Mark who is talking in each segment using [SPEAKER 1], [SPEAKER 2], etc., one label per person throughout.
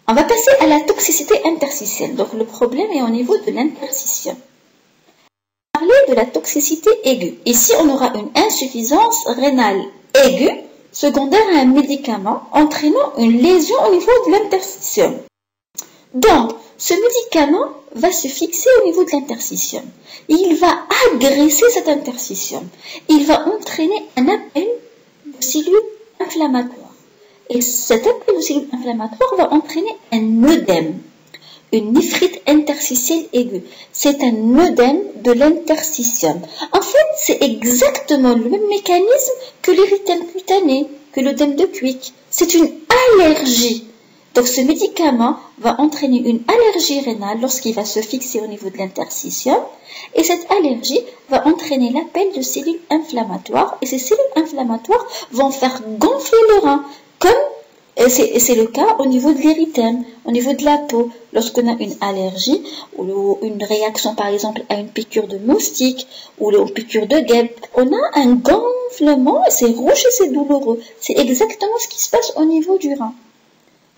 [SPEAKER 1] On va passer à la toxicité interstitielle. Donc le problème est au niveau de l'interstitium. Parler de la toxicité aiguë. Ici, on aura une insuffisance rénale aiguë secondaire à un médicament entraînant une lésion au niveau de l'interstitium. Donc, ce médicament va se fixer au niveau de l'interstitium. Il va agresser cet interstitium. Il va entraîner un appel de cellules inflammatoires. Et cet appel de cellules inflammatoires va entraîner un œdème, une néphrite interstitielle aiguë. C'est un œdème de l'interstitium. En fait, c'est exactement le même mécanisme que l'érythème cutané, que l'œdème de Quick. C'est une allergie. Donc ce médicament va entraîner une allergie rénale lorsqu'il va se fixer au niveau de l'interstitium. Et cette allergie va entraîner l'appel de cellules inflammatoires. Et ces cellules inflammatoires vont faire gonfler le rein. Et c'est le cas au niveau de l'érythème, au niveau de la peau. Lorsqu'on a une allergie ou une réaction par exemple à une piqûre de moustique ou une piqûre de guêpe, on a un gonflement, c'est rouge et c'est douloureux. C'est exactement ce qui se passe au niveau du rein.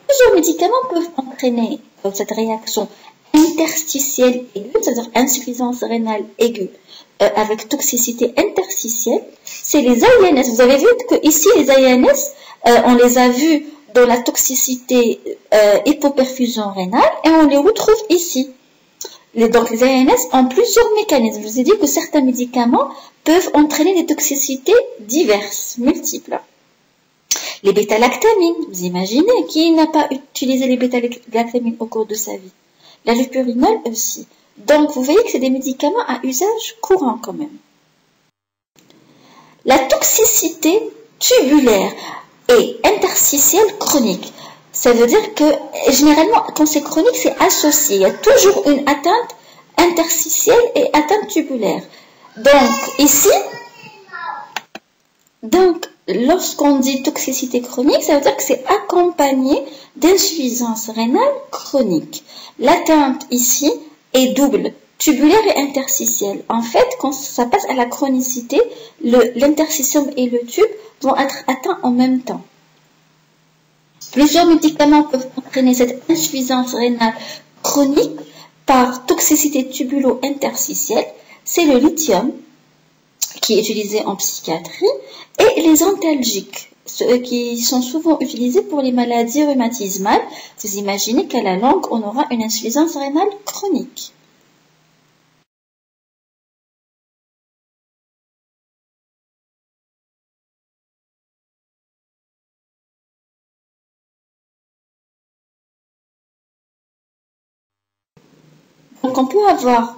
[SPEAKER 1] Plusieurs médicaments peuvent entraîner cette réaction interstitielle aiguë, c'est-à-dire insuffisance rénale aiguë, avec toxicité interstitielle. C'est les AINS. Vous avez vu que ici les AINS, on les a vus dans la toxicité hypoperfusion rénale et on les retrouve ici. Donc les AINS ont plusieurs mécanismes. Je vous ai dit que certains médicaments peuvent entraîner des toxicités diverses, multiples. Les bêta-lactamines, vous imaginez, qui n'a pas utilisé les bêta-lactamines au cours de sa vie? La lupérinol aussi. Donc vous voyez que c'est des médicaments à usage courant quand même. La toxicité tubulaire et interstitielle chronique. Ça veut dire que généralement quand c'est chronique c'est associé. Il y a toujours une atteinte interstitielle et atteinte tubulaire. Donc ici, lorsqu'on dit toxicité chronique, ça veut dire que c'est accompagné d'insuffisance rénale chronique. L'atteinte ici est double, tubulaire et interstitielle. En fait, quand ça passe à la chronicité, l'interstitium et le tube vont être atteints en même temps. Plusieurs médicaments peuvent entraîner cette insuffisance rénale chronique par toxicité tubulo-interstitielle. C'est le lithium, qui est utilisé en psychiatrie, et les antalgiques, ceux qui sont souvent utilisés pour les maladies rhumatismales. Vous imaginez qu'à la longue, on aura une insuffisance rénale chronique. Donc on peut avoir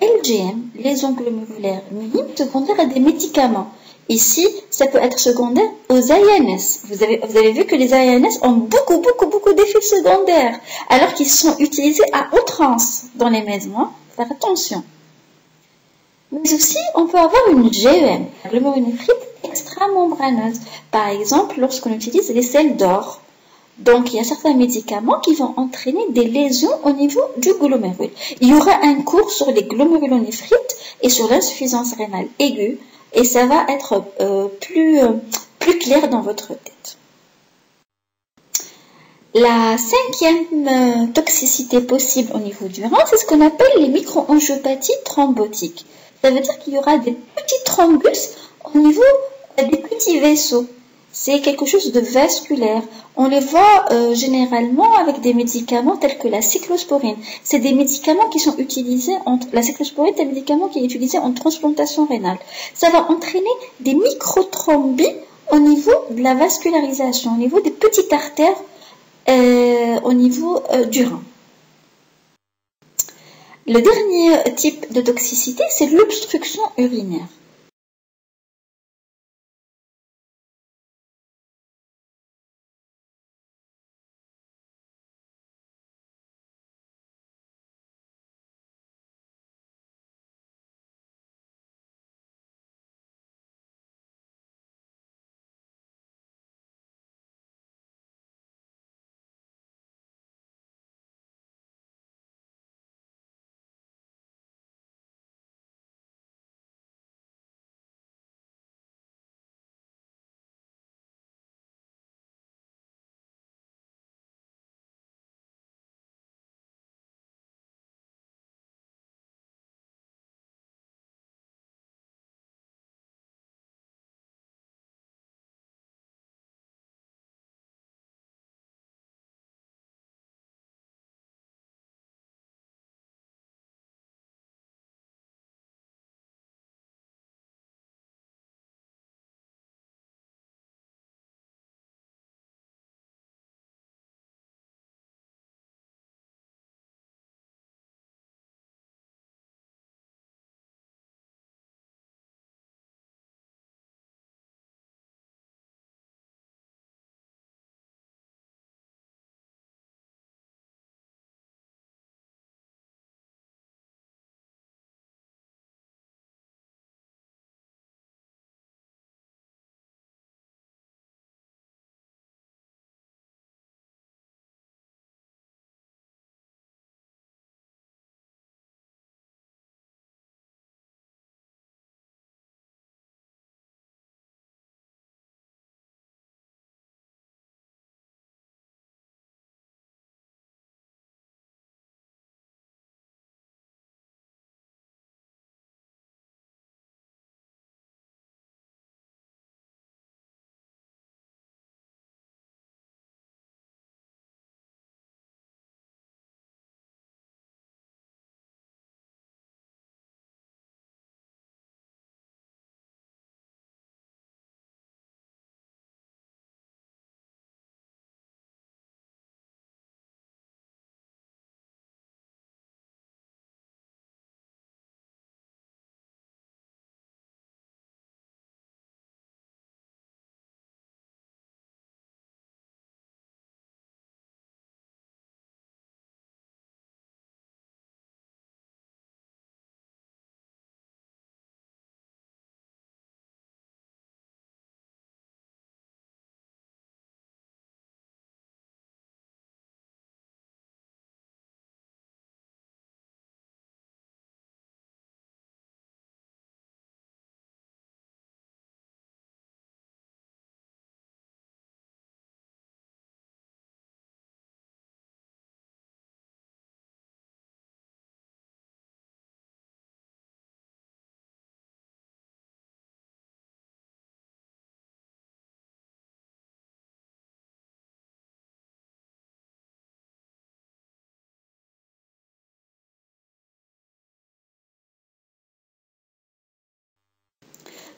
[SPEAKER 1] LGM, lésions glomérulaires minimes, secondaires à des médicaments. Ici, ça peut être secondaire aux AINS. Vous avez vu que les AINS ont beaucoup d'effets secondaires, alors qu'ils sont utilisés à outrance dans les médicaments. Faire attention. Mais aussi, on peut avoir une GEM, la glomérulonéphrite extramembraneuse. Par exemple, lorsqu'on utilise les sels d'or. Donc, il y a certains médicaments qui vont entraîner des lésions au niveau du glomérule. Il y aura un cours sur les glomérulonéphrites et sur l'insuffisance rénale aiguë, et ça va être plus clair dans votre tête. La cinquième toxicité possible au niveau du rein, c'est ce qu'on appelle les microangiopathies thrombotiques. Ça veut dire qu'il y aura des petits thrombus au niveau des petits vaisseaux. C'est quelque chose de vasculaire. On les voit généralement avec des médicaments tels que la cyclosporine. C'est des médicaments qui sont utilisés la cyclosporine est un médicament qui est utilisé en transplantation rénale. Ça va entraîner des microthrombes au niveau de la vascularisation, au niveau des petites artères au niveau du rein. Le dernier type de toxicité, c'est l'obstruction urinaire.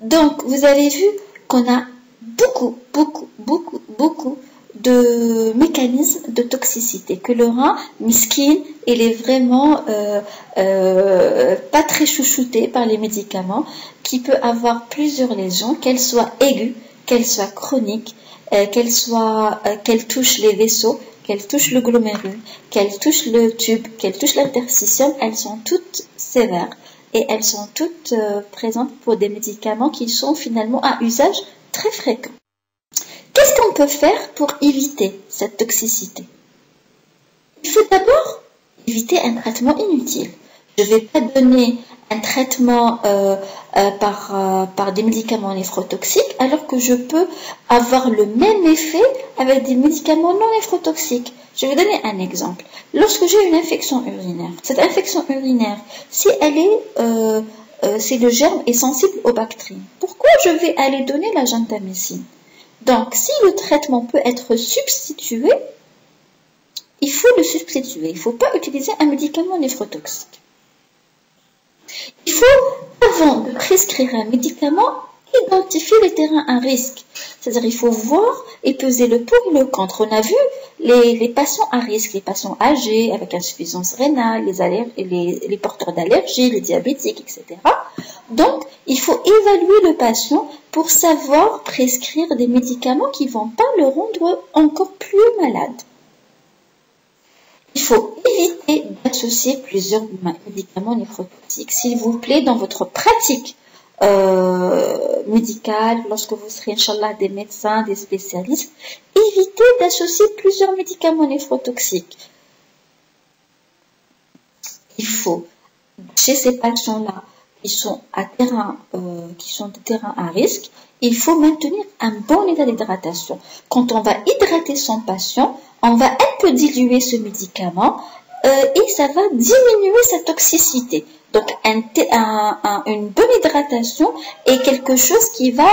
[SPEAKER 1] Donc, vous avez vu qu'on a beaucoup de mécanismes de toxicité, que le rein, miskin, il est vraiment pas très chouchouté par les médicaments, qui peut avoir plusieurs lésions, qu'elles soient aiguës, qu'elles soient chroniques, qu'elles touchent les vaisseaux, qu'elles touchent le glomérule, qu'elles touchent le tube, qu'elles touchent l'interstitium, elles sont toutes sévères et elles sont toutes présentes pour des médicaments qui sont finalement à usage très fréquent. Qu'est-ce qu'on peut faire pour éviter cette toxicité? Il faut d'abord éviter un traitement inutile. Je ne vais pas donner un traitement par des médicaments néphrotoxiques alors que je peux avoir le même effet avec des médicaments non néphrotoxiques. Je vais donner un exemple. Lorsque j'ai une infection urinaire, cette infection urinaire, si le germe est sensible aux bactéries, pourquoi je vais aller donner la gentamicine? Donc, si le traitement peut être substitué, il faut le substituer. Il ne faut pas utiliser un médicament néphrotoxique. Il faut, avant de prescrire un médicament, identifier les terrains à risque. C'est-à-dire, il faut voir et peser le pour et le contre. On a vu les patients à risque, les patients âgés avec insuffisance rénale, les porteurs d'allergies, les diabétiques, etc. Donc, il faut évaluer le patient pour savoir prescrire des médicaments qui ne vont pas le rendre encore plus malade. Il faut éviter d'associer plusieurs médicaments néphrotoxiques. S'il vous plaît, dans votre pratique médicale, lorsque vous serez, Inch'Allah, des médecins, des spécialistes, évitez d'associer plusieurs médicaments néphrotoxiques. Il faut, chez ces patients-là, qui sont de terrain à risque, il faut maintenir un bon état d'hydratation. Quand on va hydrater son patient, on va un peu diluer ce médicament et ça va diminuer sa toxicité. Donc, une bonne hydratation est quelque chose qui va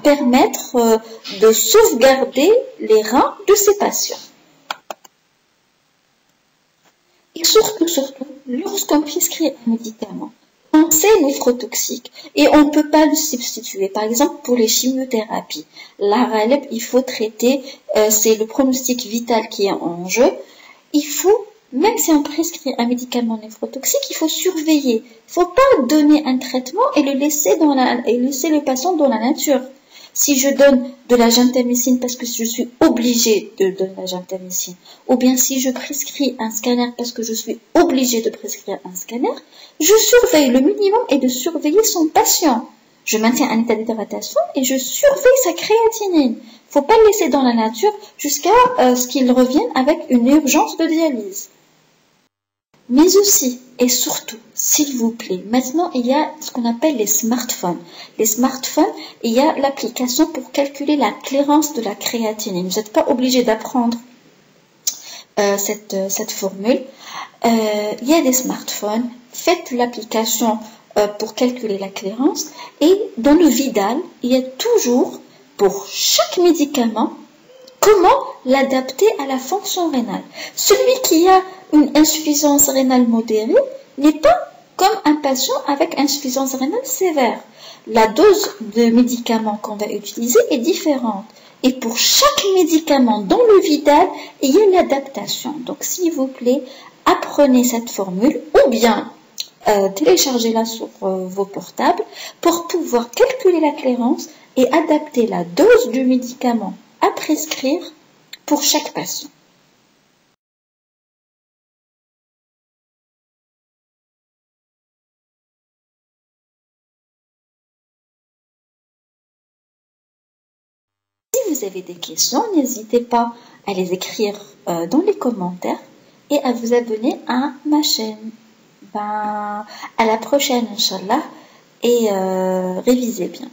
[SPEAKER 1] permettre de sauvegarder les reins de ces patients. Et surtout, lorsqu'on prescrit un médicament, c'est néphrotoxique et on ne peut pas le substituer. Par exemple, pour les chimiothérapies, la RALEP, il faut traiter, c'est le pronostic vital qui est en jeu. Il faut, même si on prescrit un médicament néphrotoxique, il faut surveiller. Il ne faut pas donner un traitement et laisser le patient dans la nature. Si je donne de la gentamicine parce que je suis obligée de donner la gentamicine, ou bien si je prescris un scanner parce que je suis obligée de prescrire un scanner, je surveille. Le minimum est de surveiller son patient. Je maintiens un état d'hydratation et je surveille sa créatinine. Il ne faut pas le laisser dans la nature jusqu'à ce qu'il revienne avec une urgence de dialyse. Mais aussi et surtout, s'il vous plaît, maintenant il y a ce qu'on appelle les smartphones. Les smartphones, il y a l'application pour calculer la clairance de la créatinine. Vous n'êtes pas obligé d'apprendre cette formule. Il y a des smartphones, faites l'application pour calculer la clairance et dans le Vidal, il y a toujours pour chaque médicament comment l'adapter à la fonction rénale. Celui qui a une insuffisance rénale modérée n'est pas comme un patient avec insuffisance rénale sévère. La dose de médicaments qu'on va utiliser est différente. Et pour chaque médicament dans le Vidal, il y a une adaptation. Donc, s'il vous plaît, apprenez cette formule ou bien téléchargez-la sur vos portables pour pouvoir calculer la clairance et adapter la dose du médicament à prescrire pour chaque patient. Si vous avez des questions, n'hésitez pas à les écrire dans les commentaires et à vous abonner à ma chaîne. À la prochaine, Inch'Allah, et révisez bien.